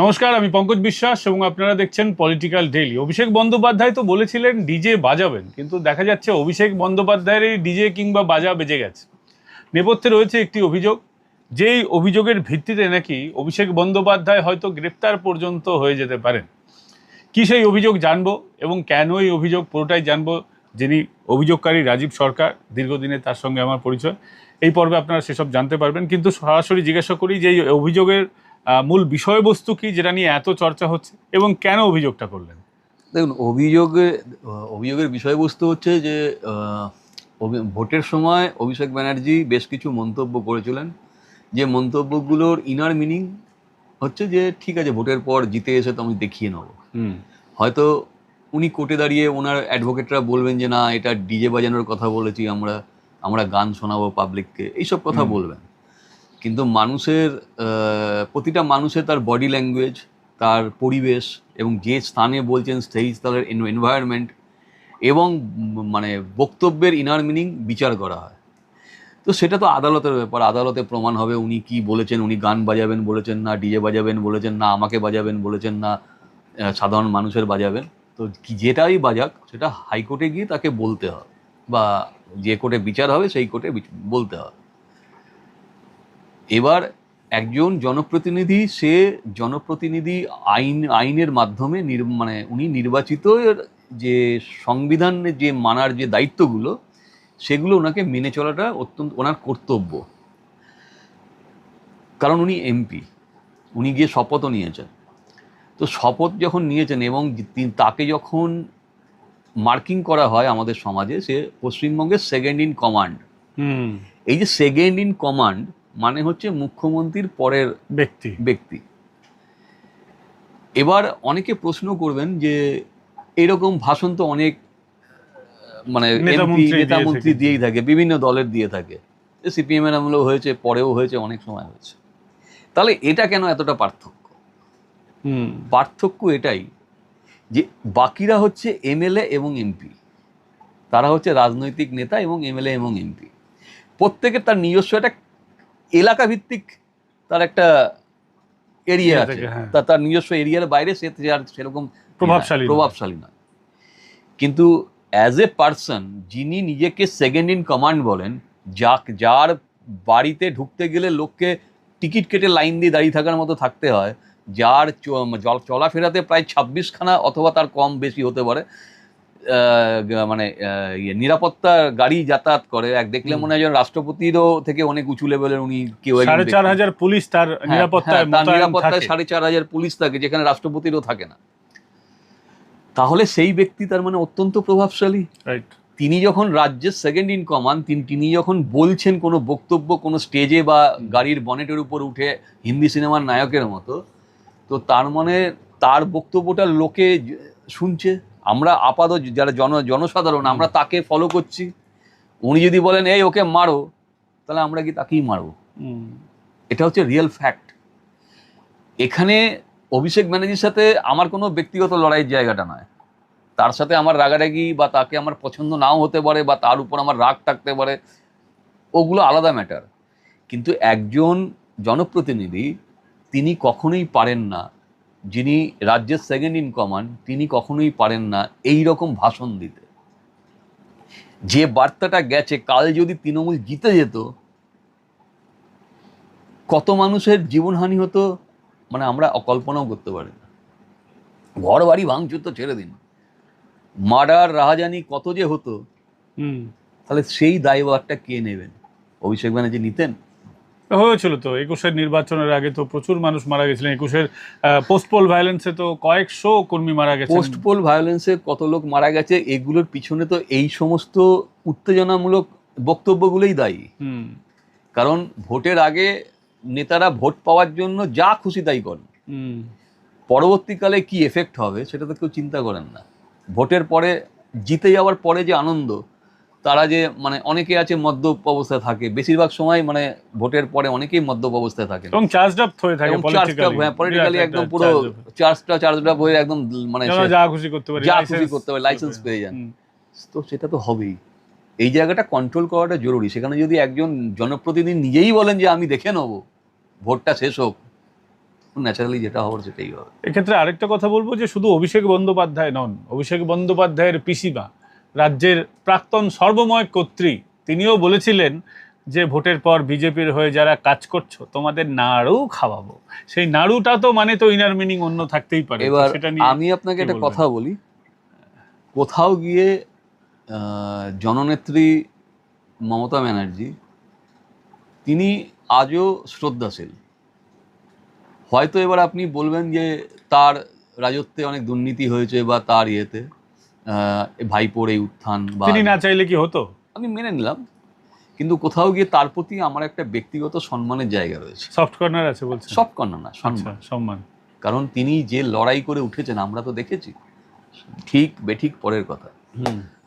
নমস্কার, আমি পঙ্কজ বিশ্বাস এবং আপনারা দেখছেন পলিটিক্যাল ডেইলি। অভিষেক বন্দ্যোপাধ্যায় তো বলেছিলেন ডিজে বাজাবেন, কিন্তু দেখা যাচ্ছে অভিষেক বন্দ্যোপাধ্যায়ের এই ডিজে কিংবা বাজা বেজে গেছে। নেপথ্যে রয়েছে একটি অভিযোগ, যেই অভিযোগের ভিত্তিতে নাকি অভিষেক বন্দ্যোপাধ্যায় হয়তো গ্রেপ্তার পর্যন্ত হয়ে যেতে পারেন। কি সেই অভিযোগ জানবো এবং কেন এই অভিযোগ পুরোটাই জানবো। যিনি অভিযোগকারী রাজীব সরকার, দীর্ঘদিনে তার সঙ্গে আমার পরিচয়। এই পর্বে আপনারা সেসব জানতে পারবেন, কিন্তু সরাসরি জিজ্ঞাসা করি যে এই অভিযোগের মূল বিষয়বস্তু কি, যেটা নিয়ে এত চর্চা হচ্ছে, এবং কেন অভিযোগটা করলেন? দেখুন, অভিযোগের বিষয়বস্তু হচ্ছে যে ভোটের সময় অভিষেক ব্যানার্জি বেশ কিছু মন্তব্য করেছিলেন, যে মন্তব্যগুলোর ইনার মিনিং হচ্ছে যে ঠিক আছে, ভোটের পর জিতে এসে তো আমি দেখিয়ে নেবো। হয়তো উনি কোর্টে দাঁড়িয়ে ওনার অ্যাডভোকেটরা বলবেন যে না, এটা ডিজে বাজানোর কথা বলেছি, আমরা গান শোনাবো পাবলিককে, এইসব কথা বলবেন। কিন্তু প্রতিটা মানুষের তার বডি ল্যাঙ্গুয়েজ, তার পরিবেশ এবং যে স্থানে বলছেন সেই স্থানের এনভায়রনমেন্ট এবং মানে বক্তব্যের ইনার মিনিং বিচার করা হয়। তো সেটা তো আদালতের ব্যাপার, আদালতে প্রমাণ হবে উনি কি বলেছেন। উনি গান বাজাবেন বলেছেন, না ডিজে বাজাবেন বলেছেন, না আমাকে বাজাবেন বলেছেন, না সাধারণ মানুষের বাজাবেন। তো যেটাই বাজাক সেটা হাইকোর্টে গিয়ে তাকে বলতে হবে, বা যে কোর্টে বিচার হবে সেই কোর্টে বলতে হবে। এবার একজন জনপ্রতিনিধি, সে জনপ্রতিনিধি আইনের মাধ্যমে উনি নির্বাচিত, যে সংবিধানে যে মানার যে দায়িত্বগুলো, সেগুলো ওনাকে মেনে চলাটা অত্যন্ত ওনার কর্তব্য। কারণ উনি এমপি, উনি গিয়ে শপথও নিয়েছেন। তো শপথ যখন নিয়েছেন এবং তাকে যখন মার্কিং করা হয় আমাদের সমাজে, সে পশ্চিমবঙ্গের সেকেন্ড ইন কমান্ড। এই যে সেকেন্ড ইন কমান্ড মানে হচ্ছে মুখ্যমন্ত্রীর পরের ব্যক্তি। এবার অনেকে প্রশ্ন করবেন যে এরকম ভাষণ তো অনেক এমপি নেতামন্ত্রী দিয়েই থাকে, বিভিন্ন দলের দিয়ে থাকে, সিপিএম এর আমলেও হয়েছে, পরেও হয়েছে, অনেক সময় হয়েছে। তাহলে এটা কেন এতটা পার্থক্য? পার্থক্য এটাই যে বাকিরা হচ্ছে এমএলএ এবং এমপি, তারা হচ্ছে রাজনৈতিক নেতা এবং এমএলএ এবং এমপি। প্রত্যেকের তার নিজস্ব একটা এলাকা ভিত্তিক তার একটা এরিয়া আছে, তার নিজস্ব এরিয়ার বাইরে সে আর সেরকম প্রভাবশালী নয়। কিন্তু অ্যাজ এ পার্সন, যিনি নিজেকে সেকেন্ড ইন কমান্ড বলেন, যার বাড়িতে ঢুকতে গেলে লোককে টিকিট কেটে লাইন দিয়ে দাঁড়িয়ে থাকার মতো থাকতে হয়, যার চলাফেরাতে প্রায় 26খানা অথবা তার কম বেশি হতে পারে নিরাপত্তা গাড়ি যাতায়াত করে, দেখলে মনে হয় যেন রাষ্ট্রপতিরও থেকে অনেক উঁচু লেভেলের উনি কেউ। 4,500 পুলিশ তার নিরাপত্তায় 4,500 পুলিশ থাকে, যেখানে রাষ্ট্রপতিরও থাকে না। তাহলে সেই ব্যক্তি তার মানে অত্যন্ত প্রভাবশালী। তিনি যখন রাজ্যের সেকেন্ড ইন কমান্ড, তিনি যখন বলছেন কোনো বক্তব্য কোনো স্টেজে বা গাড়ির বনেটের উপর উঠে হিন্দি সিনেমার নায়কের মতো, তো তার মানে তার বক্তব্যটা লোকে শুনছে। আমরা যারা জনসাধারণ, আমরা তাকে ফলো করছি। উনি যদি বলেন এই ওকে মারো, তাহলে আমরা কি তাকেই মারবো? এটা হচ্ছে রিয়েল ফ্যাক্ট। এখানে অভিষেক ব্যানার্জির সাথে আমার কোনো ব্যক্তিগত লড়াইয়ের জায়গাটা নয়। তার সাথে আমার রাগারাগি বা তাকে আমার পছন্দ নাও হতে পারে বা তার উপর আমার রাগ থাকতে পারে, ওগুলো আলাদা ম্যাটার। কিন্তু একজন জনপ্রতিনিধি, তিনি কখনোই পারেন না, যিনি রাজ্যের সেকেন্ড ইন কমান্ড, তিনি কখনোই পারেন না এই রকম ভাষণ দিতে। যে বার্তাটা গেছে, কাল যদি তৃণমূল জিতে যেত, কত মানুষের জীবনহানি হতো আমরা অকল্পনাও করতে পারি না। ঘর বাড়ি ভাঙচুর তো ছেড়ে দিন, মার্ডার রাহাজানি কত যে হতো। তাহলে সেই দায়ভারটা কে নেবেন? অভিষেক ব্যানার্জি নিতেন? হয়েছিল তো 21-এর নির্বাচনের আগে তো প্রচুর মানুষ মারা গেছিলেন। 21-এর পোস্টপোল ভায়োলেন্সে তো কয়েকশো কর্মী মারা গেছে। পোস্টপোল ভায়োলেন্সে কত লোক মারা গেছে, এগুলোর পিছনে তো এই সমস্ত উত্তেজনামূলক বক্তব্যগুলোই দায়ী। কারণ ভোটের আগে নেতারা ভোট পাওয়ার জন্য যা খুশি তাই করেন, পরবর্তীকালে কি এফেক্ট হবে সেটা তো কেউ চিন্তা করেন না। ভোটের পরে জিতে যাওয়ার পরে যে আনন্দ, তারা যে অনেকে আছে মদ্যপ অবস্থায় থাকে, বেশিরভাগ সময় ভোটের পরে অনেকেই মদ্যপ অবস্থায় থাকে এবং চার্জড আপ হয়ে থাকে পলিটিক্যালি, একদম পুরো চার্জড আপ হয়ে একদম যা খুশি করতে পারে, লাইসেন্স পেয়ে যান। তো সেটা তো হবেই। এই জায়গাটা কন্ট্রোল করাটা জরুরি। সেখানে যদি একজন জনপ্রতিনিধি নিজেই বলেন যে আমি দেখে নেবো, ভোটটা শেষ হোক, ন্যাচারালি যেটা হওয়ার সেটাই হবে। এক্ষেত্রে আরেকটা কথা বলবো যে শুধু অভিষেক বন্দ্যোপাধ্যায় নন, অভিষেক বন্দ্যোপাধ্যায়ের পিসিমা, রাজ্যের প্রাক্তন সর্বময় কর্ত্রী, তিনিও বলেছিলেন যে ভোটের পর বিজেপির হয়ে যারা কাজ করছো তোমাদের নাড়ু খাওয়াবো। সেই নাড়ুটা তো মানে তো ইনার মিনিং অন্য থাকতেই পারে। এবার সেটা নিয়ে আমি আপনাকে একটা কথা বলি, কোথাও গিয়ে জননেত্রী মমতা ব্যানার্জি তিনি আজও শ্রদ্ধাশীল। হয়তো এবার আপনি বলবেন যে তার রাজত্বে অনেক দুর্নীতি হয়েছে বা তার ইয়েতে ভাইপোর এই উত্থান বা তিনি না চাইলে কি হতো, আমি মেনে নিলাম, কিন্তু কোথাও গিয়ে তার প্রতি আমার একটা ব্যক্তিগত সম্মানের জায়গা রয়েছে। সফট কর্নার আছে বলছে? সফট কর্নার না, সম্মান। কারণ তিনি যে লড়াই করে উঠেছেন আমরা তো দেখেছি, ঠিক বেঠিক পরের কথা।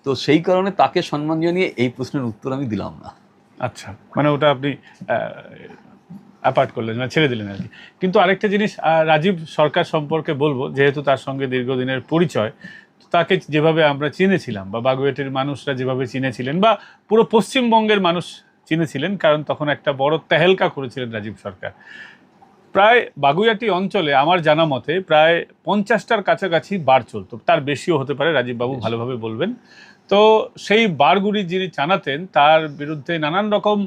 তো সেই কারণে তাকে সম্মান জানিয়ে এই প্রশ্নের উত্তর আমি দিলাম না। আচ্ছা, মানে ওটা আপনি অ্যাপার্ট করলেন, মানে ছেড়ে দিলেন আর কি। কিন্তু আরেকটা জিনিস রাজীব সরকার সম্পর্কে বলবো, যেহেতু তার সঙ্গে দীর্ঘদিনের পরিচয়, তাকে যেভাবে আমরা চিনেছিলাম বা বাগুইআটির মানুষরা যেভাবে চিনেছিলেন বা পুরো পশ্চিমবঙ্গের মানুষ চিনেছিলেন, কারণ তখন একটা বড় তেহেলকা করেছিলেন রাজীব সরকার। প্রায় বাগুইআটি অঞ্চলে আমার জানা মতে প্রায় 50টার কাছাকাছি বার চলতো, তার বেশিও হতে পারে, রাজীববাবু ভালোভাবে বলবেন। তো সেই বারগুলি যিনি চালাতেন তার বিরুদ্ধে নানান রকম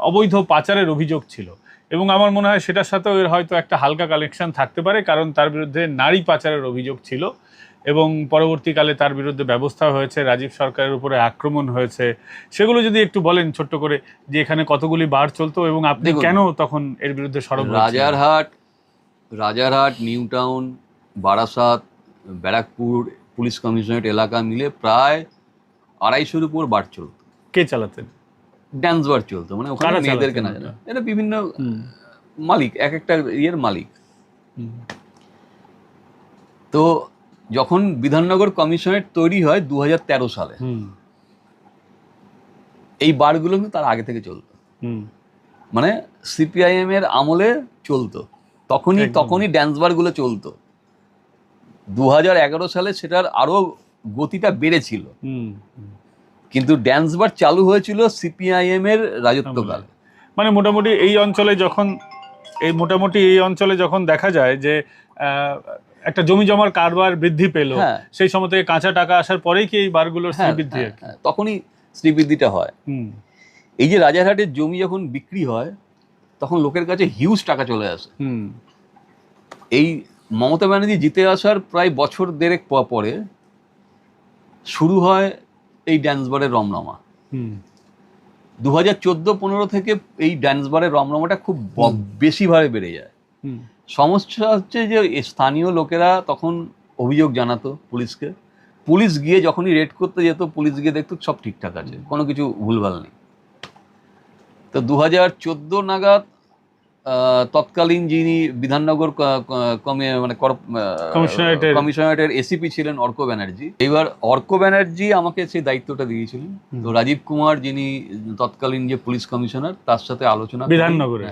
অবৈধ পাচারের অভিযোগ ছিল, এবং আমার মনে হয় সেটার সাথেও এর হয়তো একটা হালকা কানেকশন থাকতে পারে, কারণ তার বিরুদ্ধে নারী পাচারের অভিযোগ ছিল এবং পরবর্তীকালে তার বিরুদ্ধে ব্যবস্থা হয়েছে, রাজীব সরকারের উপরে আক্রমণ হয়েছে। সেগুলো যদি একটু বলেন ছোট্ট করে, যে এখানে কতগুলি বার চলতো এবং আপনি কেন তখন এর বিরুদ্ধে সরব? Rajarhat, new town, Barasat, Barrackpore police commissionerate এলাকা মিলে প্রায় 250-র উপর বার চলতো। কে চালাতেন? ড্যান্স বার চলতো, মানে ওখানে মেয়েদেরকে না জানা, এটা বিভিন্ন মালিক, এক একটা ইয়ের মালিক। তো যখন বিধাননগর কমিশনারেট তৈরি হয় 2013 সালে, এই বারগুলো কিন্তু তার আগে থেকে চলতো, মানে সিপিআইএম এর আমলে চলতো, তখনই ড্যান্স বারগুলো চলতো। 2011 সালে সেটার আরো গতিটা বেড়েছিল, কিন্তু ড্যান্স বার চালু হয়েছিল সিপিআইএম এর রাজত্বকালে। মানে মোটামুটি এই অঞ্চলে যখন দেখা যায় যে একটা জমি জমার কারবার বৃদ্ধি পেল, সেই সময় থেকে কাঁচা টাকা আসার পরেই কি এই বারগুলোর শ্রীবৃদ্ধি? তখনই শ্রীবৃদ্ধিটা হয়। এই যে রাজারহাটের জমি যখন বিক্রি হয় তখন লোকের কাছে হিউজ টাকা চলে আসে। এই মমতা ব্যানার্জি জিতে আসার প্রায় বছর দেড়েক পরে শুরু হয় এই ড্যান্স বারের রমরমা। 2014-15 থেকে এই ড্যান্স বারের রমরমাটা খুব বেশিভাবে বেড়ে যায়। সমস্যা হচ্ছে যে স্থানীয় লোকেরা তখন অভিযোগ জানাতো পুলিশকে, পুলিশ গিয়ে যখনই রেড করতে যেত, পুলিশ গিয়ে দেখতো সব ঠিকঠাক আছে, কোনো কিছু ভুলভাল নেই। তো 2014 নাগাদ তৎকালীন যিনি বিধাননগর কমিশনারেটের এসিপি ছিলেন অর্ক ব্যানার্জি, এবার অর্ক ব্যানার্জি আমাকে সেই দায়িত্বটা দিয়েছিলেন। তো রাজীব কুমার যিনি তৎকালীন যে পুলিশ কমিশনার, তার সাথে আলোচনা,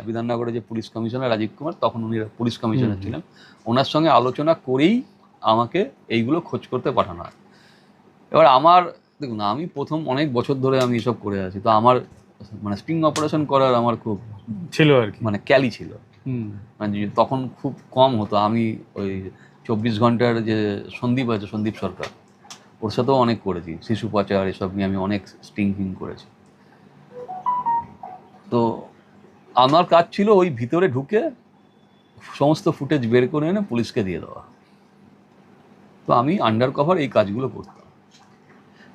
বিধাননগরে যে পুলিশ কমিশনার রাজীব কুমার, তখন উনি পুলিশ কমিশনার ছিলেন, ওনার সঙ্গে আলোচনা করেই আমাকে এইগুলো খোঁজ করতে পাঠানো হয়। এবার আমার দেখুন, আমি প্রথম অনেক বছর ধরে আমি এসব করে আছি, তো আমার মানে স্টিং অপারেশন করার আমার খুব ছিল আর কি, মানে ক্যালি ছিল। মানে তখন খুব কম হতো। আমি ওই 24 ঘন্টার যে সন্দীপ আছে, সন্দীপ সরকার, ওর সাথেও অনেক করেছি, শিশু পাচার এসব নিয়ে আমি অনেক স্টিং করেছি। তো আমার কাজ ছিল ওই ভিতরে ঢুকে সমস্ত ফুটেজ বের করে এনে পুলিশকে দিয়ে দেওয়া। তো আমি আন্ডার কভার এই কাজগুলো করতাম।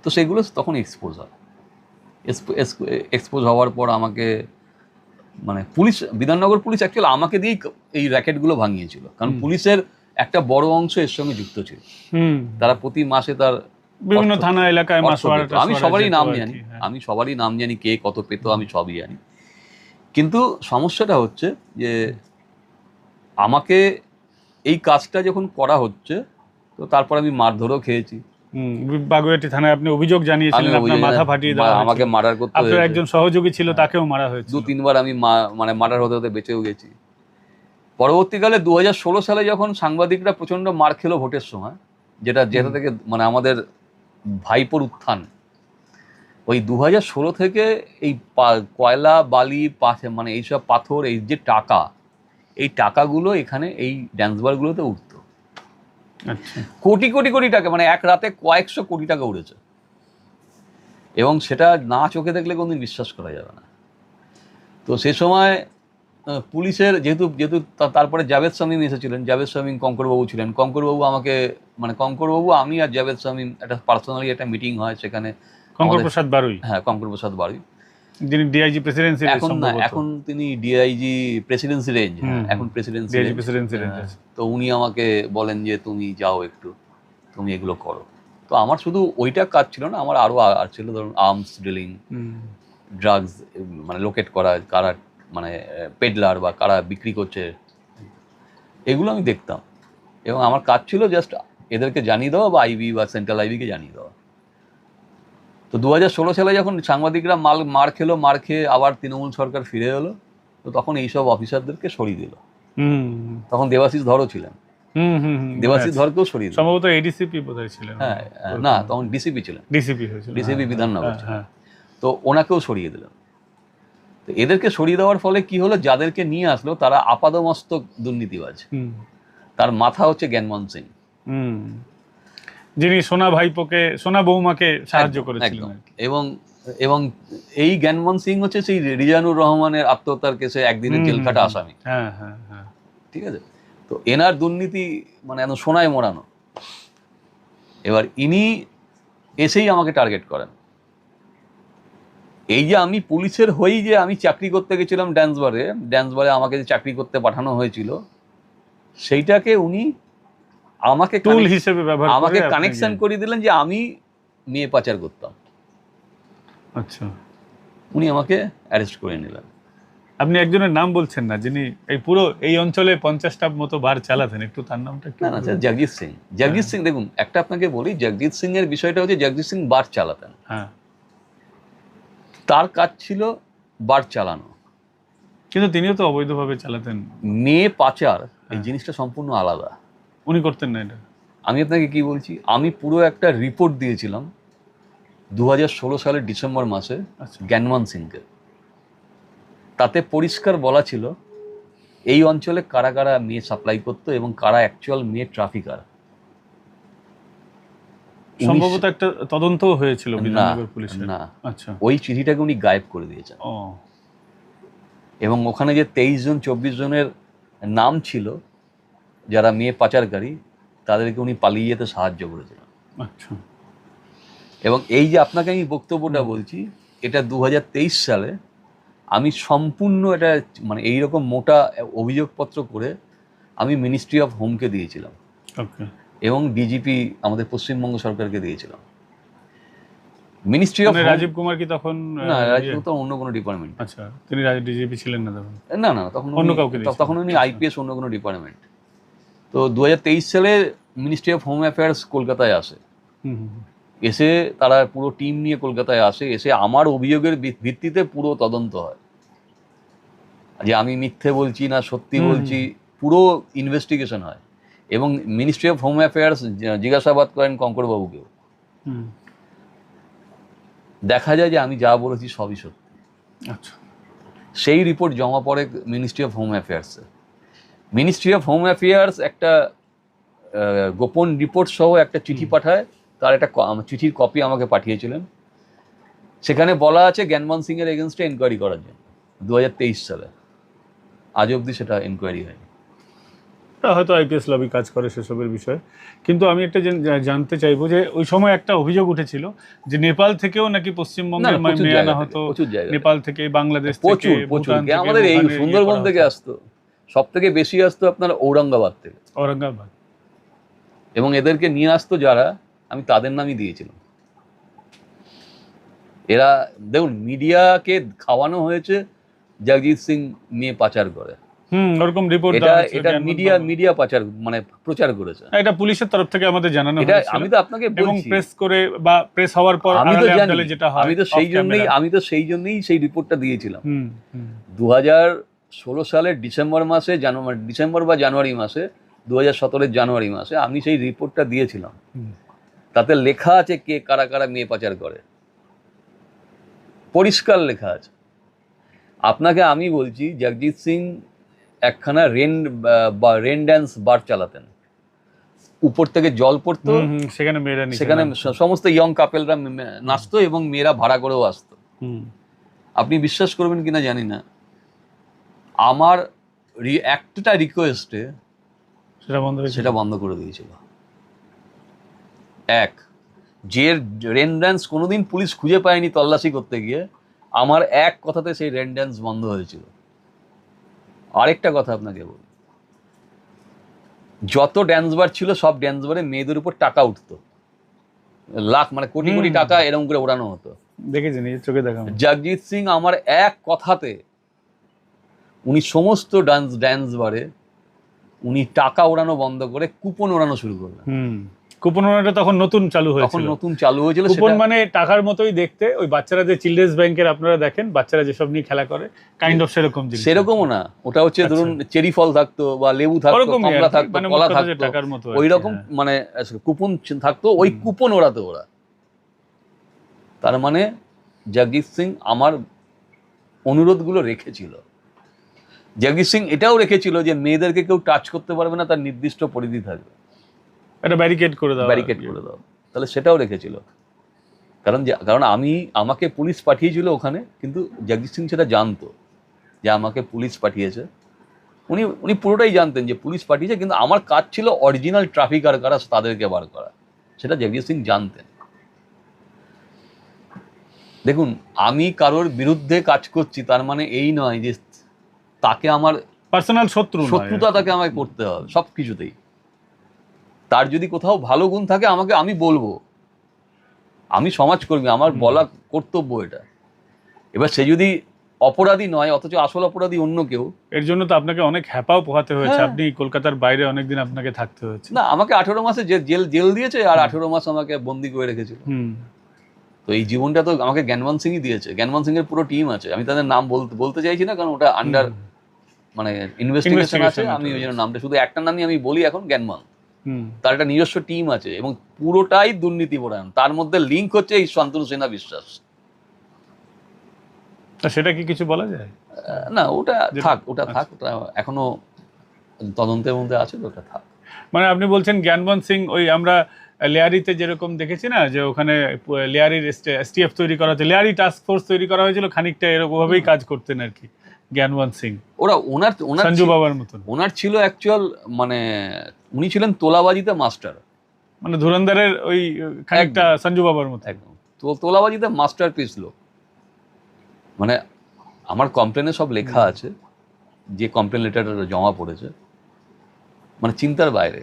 তো সেগুলো তখন এক্সপোজ হয়। এক্সপোজ হওয়ার পর আমাকে মানে পুলিশ, বিধাননগর পুলিশ অ্যাকচুয়ালি আমাকে দিয়েই এই র্যাকেটগুলো ভাঙিয়েছিল, কারণ পুলিশের একটা বড় অংশ এর সঙ্গে যুক্ত ছিল। তারা প্রতি মাসে তার বিভিন্ন থানা এলাকায় আমি সবারই নাম জানি, কে কত পেত আমি সবই জানি। কিন্তু সমস্যাটা হচ্ছে যে আমাকে এই কাজটা যখন করা হচ্ছে, তো তারপর আমি মারধরও খেয়েছি। বাগুইআটি থানায় আপনি অভিযোগ জানিয়েছিলেন, আপনার মাথা ফাটিয়ে দেওয়া হয়েছিল, আমাকে মার্ডার করতে হয়েছে, আপনার একজন সহযোগী ছিল তাকেও মারা হয়েছে, 2-3 বার আমি মানে মার্ডার হতে হতে বেঁচেও গেছি। পরবর্তীকালে 2016 সালে যখন সাংবাদিকরা প্রচন্ড মার খেলো ভোটের সময়, যেটা থেকে মানে আমাদের ভাইপোর উত্থান, ওই 2016 থেকে এই কয়লা বালি মানে এইসব পাথর, এই যে টাকা, এই টাকাগুলো এখানে এই ড্যান্স বারগুলোতে উঠতো। আচ্ছা, কোটি কোটি কোটি টাকা, মানে এক রাতে কয়েকশো কোটি টাকা উড়েছে, এবং সেটা না চোখে দেখলে কোনোদিন বিশ্বাস করা যাবে না। তো সে সময় পুলিশের যেহেতু যেহেতু তারপরে জাভেদ শামীম এসেছিলেন, জাভেদ শামীম কঙ্করবাবু ছিলেন, কঙ্করবাবু আমাকে, মানে কঙ্করবাবু, আমি আর জাভেদ শামীম একটা পার্সোনালি একটা মিটিং হয় সেখানে। কঙ্কর প্রসাদ বারুই, হ্যাঁ, কঙ্কর প্রসাদ বাড়ি, যিনি ডিআইজি প্রেসিডেন্সি, এখন না, এখন তিনি ডিআইজি প্রেসিডেন্সি রেঞ্জ, এখন প্রেসিডেন্সি ডিআইজি প্রেসিডেন্সি রেঞ্জ। তো উনি আমাকে বলেন যে তুমি যাও একটু, তুমি এগুলো করো। তো আমার শুধু ওইটা কাজ ছিল না, আমার আরও আর ছিল, ধরুন আর্মস ডিলিং, ড্রাগস মানে লোকেট করা, কারা মানে পেডলার বা কারা বিক্রি করছে, এগুলো আমি দেখতাম। এবং আমার কাজ ছিল জাস্ট এদেরকে জানিয়ে দেওয়া, বা আইবি বা সেন্ট্রাল আইবিকে জানিয়ে দেওয়া। তো 2016 সালে যখন সাংবাদিকরা মার খেয়ে আবার তৃণমূল সরকার ফিরে এলো, তো তখন এইসব অফিসারদেরকে সরিয়ে দিল। তখন দেবাশিস ধরও ছিলেন, দেবাশিস ধরকেও সরিয়ে দিল, সম্ভবত এডিসিপি বোধহয় ছিলেন। হ্যাঁ, না, তখন ডিসিপি ছিলেন, ডিসিপি হয়েছিল, ডিসিপি বিধাননগর। তো ওনাকেও সরিয়ে দিলেন। তো এদেরকে সরিয়ে দেওয়ার ফলে কি হলো, যাদেরকে নিয়ে আসলো তারা আপাদমস্তক দুর্নীতিবাজ, তার মাথা হচ্ছে জ্ঞানমোহন সিং, যিনি সোনা বৌমাকে সাহায্য করেছিলেন। এবং এবং এই জ্ঞানমোহন সিং হচ্ছে সেই রিজানুর রহমানের আত্মহত্যার কেসে একদিনের জেল খাটা আসামি। হ্যাঁ হ্যাঁ হ্যাঁ, ঠিক আছে। তো এনার দুর্নীতি মানে এত সোনায় মোড়ানো। এবার ইনি এসেই আমাকে টার্গেট করেন। এই যে আমি পুলিশের হয়েই যে আমি চাকরি করতে গেছিলাম ড্যান্স বারে আমাকে যে চাকরি করতে পাঠানো হয়েছিল, সেইটাকে উনি আমাকে টুল হিসেবে ব্যবহার করে আমাকে কানেকশন করিয়ে দিলেন যে আমি মেয়ে পাচার করতাম। আচ্ছা, উনি আমাকে অ্যারেস্ট করে নিলেন। আপনি একজনের নাম বলছেন না, যিনি এই অঞ্চলে 50টা মতো বার চালাতেন, একটু তার নামটা একটু। না, জগজিৎ সিং। জগজিৎ সিং, দেখুন একটা আপনাকে বলি, জগজিৎ সিং এর বিষয়টা হচ্ছে, জগজিৎ সিং বার চালাতেন। হ্যাঁ, তার কাজ ছিল বার চালানো, কিন্তু তিনিও তো অবৈধভাবে চালাতেন। মেয়ে পাচার এই জিনিসটা সম্পূর্ণ আলাদা। উনি করতেন না এটা। আমি আপনাকে কি বলছি, আমি পুরো একটা রিপোর্ট দিয়েছিলাম 2016 সালের ডিসেম্বর মাসে জ্ঞানমোহন সিংকে। তাতে পরিষ্কার বলা ছিল এই অঞ্চলে কারা কারা মেয়ে সাপ্লাই করতো এবং কারা অ্যাকচুয়াল মেয়ে ট্রাফিকার। সম্ভবত একটা তদন্তও হয়েছিল বিধাননগর পুলিশের। না, আচ্ছা, ওই চিঠিটাকে উনি গায়েব করে দিয়েছেন। এবং ওখানে যে 23 জন 24 জনের নাম ছিল যারা মেয়ে পাচারকারী, তাদেরকে উনি পালিয়ে যেতে সাহায্য করেছিলেন। আচ্ছা, এবং এই যে আপনাকে আমি বক্তব্যটা বলছি, এটা 2023 সালে আমি সম্পূর্ণ এটা মানে এইরকম মোটা অভিযোগপত্র করে আমি মিনিস্ট্রি অফ হোমকে দিয়েছিলাম, এবং ডিজিপি আমাদের পশ্চিমবঙ্গ সরকারকে দিয়েছিলাম। মিনিস্ট্রি অফ রাজীব কুমার কি তখন? না, রাজীব তো অন্য কোনো ডিপার্টমেন্ট। আচ্ছা, তিনি ডিজিপি ছিলেন না তখন? না, তখন অন্য কাউকে, তখন উনি আইপিএস, অন্য কোনো ডিপার্টমেন্ট। তো 2023 সালে মিনিস্ট্রি অফ হোম অ্যাফেয়ার্স কলকাতায় আসে। এসে তারা পুরো টিম নিয়ে কলকাতায় আসে, এসে আমার অভিযোগের ভিত্তিতে পুরো তদন্ত হয়, যে আমি মিথ্যে বলছি না সত্যি বলছি, পুরো ইনভেস্টিগেশন হয়। এবং মিনিস্ট্রি অফ হোম অ্যাফেয়ার্স জিজ্ঞাসাবাদ করেন কঙ্করবাবুকেও। দেখা যায় যে আমি যা বলেছি সবই সত্যি। আচ্ছা, সেই রিপোর্ট জমা পড়ে মিনিস্ট্রি অফ হোম অ্যাফেয়ার্সে। মিনিস্ট্রি অফ হোম অ্যাফেয়ার্স একটা গোপন রিপোর্ট সহ একটা চিঠি পাঠায়, তার একটা চিঠির কপি আমাকে পাঠিয়েছিলেন। সেখানে বলা আছে জ্ঞানমোহন সিং এর এগেনস্টে এনকোয়ারি করার জন্য 2023 সালে। আজ অবধি সেটা এনকোয়ারি হয়নি। হয়তো আইপিএস লবি কাজ করে সেসবের বিষয়ে। কিন্তু আমি একটা জানতে চাইবো যে ওই সময় একটা অভিযোগ উঠেছিল যে নেপাল থেকেও নাকি পশ্চিমবঙ্গের মেয়ে আনা হতো, নেপাল থেকে, বাংলাদেশ থেকে, প্রচুর। আমাদের এই সুন্দরবন থেকে আসতো, সব থেকে বেশি আসতো আপনার ঔরঙ্গাবাদ থেকে। ঔরঙ্গাবাদ। এবং এদেরকে নিয়ে আসতো যারা, আমি তাদের নামই দিয়েছিলাম। এরা দেখুন, মিডিয়াকে খাওয়ানো হয়েছে জগজিৎ সিং মেয়ে পাচার করে, ওরকম রিপোর্ট এটা মিডিয়া পাচার মানে প্রচার করেছে। এটা পুলিশের তরফ থেকে আমাদের জানানো হয়েছে। আমি তো আপনাকে বলছি, এবং প্রেস করে বা প্রেস হওয়ার পর আমি তো জানি, সেই জন্যই সেই রিপোর্টটা দিয়েছিলাম। 2016 সালের ডিসেম্বর বা জানুয়ারি মাসে, 2017 জানুয়ারি মাসে আমি সেই রিপোর্টটা দিয়েছিলাম। তাতে লেখা আছে কে কারা কারা মেয়ে পাচার করে, পরিষ্কার লেখা আছে। আপনাকে আমি বলছি, জগজিৎ সিং একখানা রেন ড্যান্স বার চালাতেন, উপর থেকে জল পড়তো, সেখানে মেয়েরা নিচে সেখানে নামতো। সমস্ত ইয়ং কাপেলরা নাচতো এবং মেয়েরা ভাড়া করেও আসতো। আপনি বিশ্বাস করবেন কিনা জানি না, আমার একটা রিকোয়েস্টে সেটা বন্ধ করে দিয়েছিল। এক, যে রেন ড্যান্স কোনোদিন পুলিশ খুঁজে পায়নি তল্লাশি করতে গিয়ে, আমার এক কথাতে সেই রেন ড্যান্স বন্ধ হয়েছিল। আরেকটা কথা আপনাকে বলি, যত ড্যান্স বার ছিল সব ড্যান্স বারে মেয়েদের উপর টাকা উঠতো, লাখ মানে কোটি কোটি টাকা এরকম করে ওড়ানো হতো। দেখেছি, নিজের চোখে দেখা। জগজিৎ সিং আমার এক কথাতে, উনি সমস্ত ড্যান্স বারে উনি টাকা ওড়ানো বন্ধ করে কুপন ওড়ানো শুরু করলেন। কুপন ওড়ানোটা তখন নতুন চালু হয়েছিল। কুপন মানে টাকার মতোই দেখতে, ওই বাচ্চারা যে চিলড্রেন্স ব্যাংকের আপনারা দেখেন, বাচ্চারা যেসব নিয়ে খেলা করে, কাইন্ড অফ সেরকম জিনিস। সেরকমও না, ওটা হচ্ছে ধরুন চেরি ফল থাকতো বা লেবু থাকতো, কমলা থাকতো, কলা থাকতো, টাকার মতো ওই রকম মানে কুপন থাকতো, ওই কুপন ওড়াতো ওরা। তার মানে জগজিৎ সিং আমার অনুরোধগুলো রেখেছিল। জগজিৎ সিং এটাও রেখেছিল যে মেয়েদেরকে কেউ টাচ করতে পারবে না, তার নির্দিষ্ট পরিধি থাকবে, এটা ব্যারিকেড করে দাও। তাহলে সেটাও রেখেছিল। কারণ আমাকে পুলিশ পাঠিয়েছিল ওখানে, কিন্তু জগজিৎ সিং সেটা জানতো যে আমাকে পুলিশ পাঠিয়েছে। উনি পুরোটাই জানতেন যে পুলিশ পাঠিয়েছে, কিন্তু আমার কাজ ছিল অরিজিনাল ট্রাফিকার কারা তাদেরকে বার করা, সেটা জগজিৎ সিং জানতেন। দেখুন, আমি কারোর বিরুদ্ধে কাজ করছি তার মানে এই নয় যে তাকে আমার পার্সোনাল শত্রুতা তাকে আমাকে করতে হবে সব কিছুতেই। তার যদি কোথাও ভালো গুণ থাকে আমি বলবো, আমি সমাজকর্মী, আমার বলা কর্তব্য এটা। এবার সে যদি অপরাধী নয় অথচ আসল অপরাধী অন্য কেউ, এর জন্য তো আপনাকে অনেক হ্যাপাও পোহাতে হয়েছে। আপনি কলকাতার বাইরে অনেকদিন আপনাকে থাকতে হয়েছে। না, আমাকে 18 মাসে জেল দিয়েছে, আর 18 মাস আমাকে বন্দি করে রেখেছিল। তো এই জীবনটা তো আমাকে জ্ঞানবন্ত সিংই দিয়েছে। জ্ঞানবন্ত সিং এর পুরো টিম আছে, আমি তাদের নাম বলতে চাইছি না, কারণ ওটা আন্ডার মানে ইনভেস্টিগেশন আছে। আমি ওই জন্য নামটা শুধু একটা নামই আমি বলি এখন, জ্ঞানবন্ত। তার একটা নিজস্ব টিম আছে এবং পুরোটাই দুর্নীতিপরায়ণ। তার মধ্যে লিঙ্ক হচ্ছে এই শান্তনু সিনহা বিশ্বাস। সেটা কি কিছু বলা যায়? না, ওটা থাক, ওটা এখনো তদন্তের মধ্যে আছে, ওটা থাক। মানে আপনি বলছেন জ্ঞানবন্ত সিং, ওই আমরা লেয়ারিতে যেরকম দেখেছি না, যে ওখানে লেয়ারির এসটিএফ তৈরি করা হয়েছে, লেয়ারি টাস্ক ফোর্স তৈরি করা হয়েছিল, খানিকটা এরকম ভাবেই কাজ করতেন আর কি জ্ঞানবন্ত সিং। ওনার সঞ্জু বাবার মতন। ওনার ছিল অ্যাকচুয়াল মানে উনি ছিলেন তোলাবাজিতে মাস্টার, মানে ধুরন্ধরের ওই খানিকটা সঞ্জু বাবার মতো। একদম তোলাবাজিতে মাস্টার পিস লোক। মানে আমার কমপ্লেনে সব লেখা আছে, যে কমপ্লেন লেটারটা জমা পড়েছে, মানে চিন্তার বাইরে।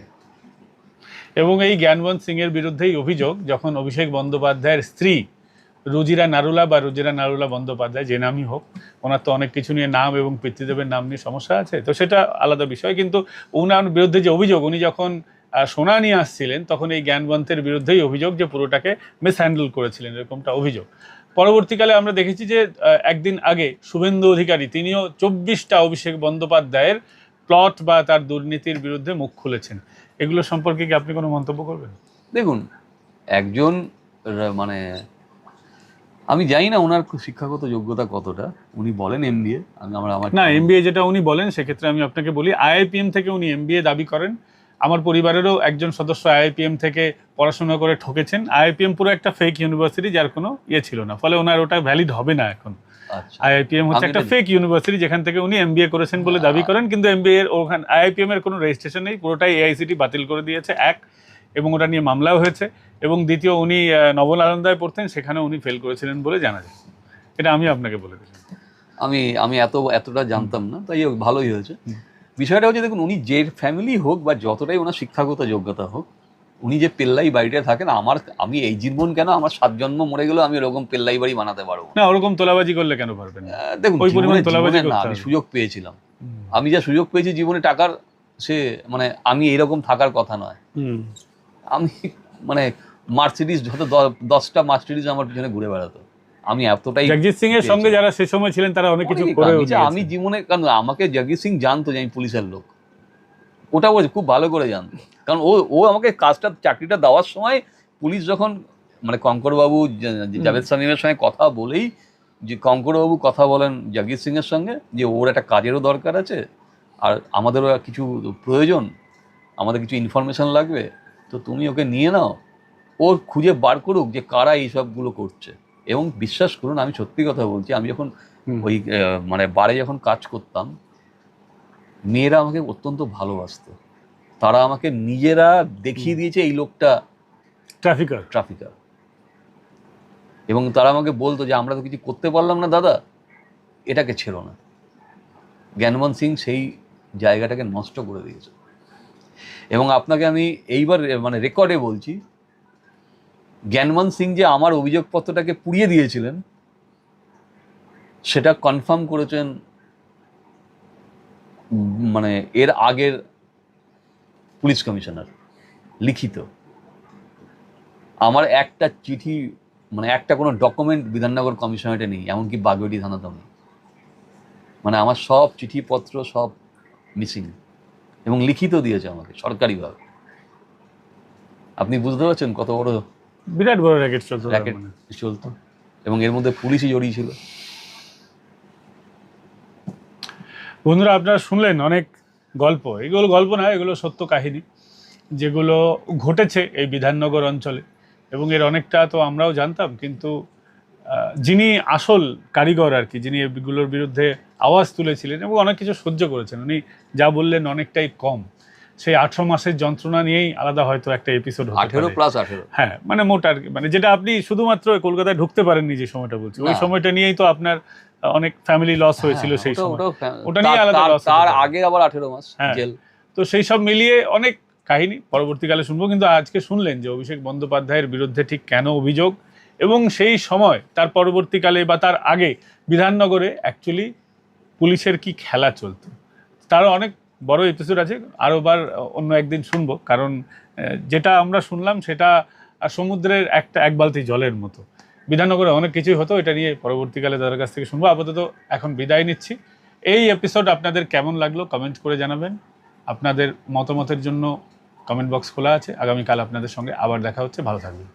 এবং এই জ্ঞানবন্ত সিং এর বিরুদ্ধেই অভিযোগ, যখন অভিষেক বন্দ্যোপাধ্যায়ের স্ত্রী রুজিরা নারুলা বন্দ্যোপাধ্যায়, যে নামই হোক, ওনার তো অনেক কিছু নিয়ে নাম এবং পিতৃদেবের নাম নিয়ে সমস্যা আছে, তো সেটা আলাদা বিষয়। কিন্তু ওনার বিরুদ্ধে যে অভিযোগ, উনি যখন সোনা নিয়ে আসছিলেন তখন এই জ্ঞানবন্তের বিরুদ্ধেই অভিযোগ যে পুরোটাকে মিসহ্যান্ডেল করেছিলেন, এরকমটা অভিযোগ। পরবর্তীকালে আমরা দেখেছি যে একদিন আগে শুভেন্দু অধিকারী, তিনিও 24টা অভিষেক বন্দ্যোপাধ্যায়ের প্লট বা তার দুর্নীতির বিরুদ্ধে মুখ খুলেছেন। এগুলো সম্পর্কে কি আপনি কোনো মন্তব্য করবেন? দেখুন, একজন মানে আমি জানি না ওনার শিক্ষাগত যোগ্যতা কতটা, উনি বলেন এমবিএ, আমার না, এমবিএ যেটা উনি বলেন, সেক্ষেত্রে আমি আপনাকে বলি, আইআইপিএম থেকে উনি এমবিএ দাবি করেন। আমার পরিবারেরও একজন সদস্য আইআইপিএম থেকে পড়াশোনা করে ঠকেছেন। আইআইপিএম পুরো একটা ফেক ইউনিভার্সিটি, যার কোনো ছিল না, ফলে ওনার ওটা ভ্যালিড হবে না এখন। আইআইপিএম হচ্ছে একটা ফেক ইউনিভার্সিটি, যেখান থেকে উনি এমবিএ করেছেন বলে দাবি করেন, কিন্তু এমবিএ এর ওখানে আইআইপিএম এর কোনো রেজিস্ট্রেশন নেই, পুরোটাই এআইসিটি বাতিল করে দিয়েছে এক, এবং ওটা নিয়ে মামলাও হয়েছে। এবং দ্বিতীয়, উনি নবনালন্দায় পড়তেন, সেখানে উনি ফেল করেছিলেন বলে জানা যায়। এটা আমি আপনাকে বলে দিলাম। আমি এতটা জানতাম না, তাই ভালোই হয়েছে। বিষয়টা হচ্ছে, দেখুন, উনি যে ফ্যামিলি হোক বা যতটাই ওনার শিক্ষাগত যোগ্যতা হোক, উনি যে পেল্লাই বাড়িতে থাকেন, আমি এই জীবন কেন, আমার 7 জন্ম মরে গেলেও আমি ওরকম পেল্লাই বাড়ি বানাতে পারবো না। ওরকম তোলাবাজি করলে কেন পারবেন? দেখুন, আমি সুযোগ পেয়েছিলাম, আমি যা সুযোগ পেয়েছি জীবনে টাকার, সে মানে আমি এইরকম থাকার কথা নয়। আমি মানে মার্সিডিজ, যত 10টা মার্সিডিজ আমার পিছনে ঘুরে বেড়াতো, আমি এতটাই। জগজিৎ সিং এর সঙ্গে যারা সে সময় ছিলেন তারা অনেক কিছু করেছে। আমি জীবনে, কারণ আমাকে জগজিৎ সিং জানতো যে আমি পুলিশের লোক, ওটা ও খুব ভালো করে জানতো। কারণ ও আমাকে চাকরিটা দেওয়ার সময়, পুলিশ যখন মানে কঙ্করবাবু জাভেদ সামিমের সঙ্গে কথা বলেই, যে কঙ্করবাবু কথা বলেন জগজিৎ সিং এর সঙ্গে যে ওর একটা কাজেরও দরকার আছে, আর আমাদেরও কিছু প্রয়োজন, আমাদের কিছু ইনফরমেশন লাগবে, তো তুমি ওকে নিয়ে নাও, ওর খুঁজে বার করুক যে কারা এইসবগুলো করছে। এবং বিশ্বাস করুন, আমি সত্যি কথা বলছি, আমি যখন ওই মানে বারে যখন কাজ করতাম, মেয়েরা আমাকে অত্যন্ত ভালোবাসতো। তারা আমাকে নিজেরা দেখিয়ে দিয়েছে এই লোকটা ট্রাফিকার। এবং তারা আমাকে বলতো যে আমরা তো কিছু করতে পারলাম না দাদা, এটাকে ছেড়ো না। জ্ঞানমোহন সিং সেই জায়গাটাকে নষ্ট করে দিয়েছে। এবং আপনাকে আমি এইবার মানে রেকর্ডে বলছি, জ্ঞানমোহন সিং যে আমার অভিযোগপত্রটাকে পুড়িয়ে দিয়েছিলেন সেটা কনফার্ম করেছেন মানে এর আগের পুলিশ কমিশনার লিখিত। আমার একটা চিঠি মানে একটা কোনো ডকুমেন্ট বিধাননগর কমিশনারেটে নেই, এমনকি বাগুইআটি থানাতেও নেই। মানে আমার সব চিঠিপত্র সব মিসিং, এবং লিখিত দিয়েছে আমাকে সরকারিভাবে। আপনি বুঝতে পারছেন কত বড় বিরাট বড় র্যাকেট চলতো, এবং এর মধ্যে পুলিশই জড়িয়ে ছিল। বন্ধুরা, আপনারা শুনলেন অনেক গল্প। এগুলো গল্প না, এগুলো সত্য কাহিনী যেগুলো ঘটেছে এই বিধাননগর অঞ্চলে, এবং এর অনেকটা তো আমরাও জানতাম, কিন্তু যিনি আসল কারিগর আর কি, যিনি এগুলোর বিরুদ্ধে আওয়াজ তুলেছিলেন এবং অনেক কিছু সহ্য করেছেন, উনি যা বললেন অনেকটাই কম। সেই 18 মাসের যন্ত্রণা নিয়েই আলাদা হয়তো একটা এপিসোড, 18+18, হ্যাঁ, মানে মোটা আর কি, মানে যেটা আপনি শুধুমাত্র কলকাতায় ঢুকতে পারেননি যে সময়টা বলছি, ওই সময়টা নিয়েই তো আপনার অনেক ফ্যামিলি লস হয়েছিল সেই সময়, ওটা নিয়ে আলাদা লস। তার আগে আবার 18 মাস জেল। তো সেই সব মিলিয়ে অনেক কাহিনী পরবর্তীকালে শুনবো, কিন্তু আজকে শুনলেন যে অভিষেক বন্দ্যোপাধ্যায়ের বিরুদ্ধে ঠিক কেন অভিযোগ, এবং সেই সময় তার পরবর্তীকালে বা তার আগে বিধাননগরে অ্যাকচুয়ালি পুলিশের কি খেলা চলতো। তারও অনেক বড় এপিসোড আছে, আরও বার অন্য একদিন শুনবো, কারণ যেটা আমরা শুনলাম সেটা সমুদ্রের এক বালতি জলের মতো। বিধাননগরে অনেক কিছুই হতো, এটা নিয়ে পরবর্তীকালে তাদের কাছ থেকে শুনবো। আপাতত এখন বিদায় নিচ্ছি। এই এপিসোড আপনাদের কেমন লাগলো কমেন্ট করে জানাবেন। আপনাদের মতামতের জন্য কমেন্ট বক্স খোলা আছে। আগামীকাল আপনাদের সঙ্গে আবার দেখা হচ্ছে। ভালো থাকবেন।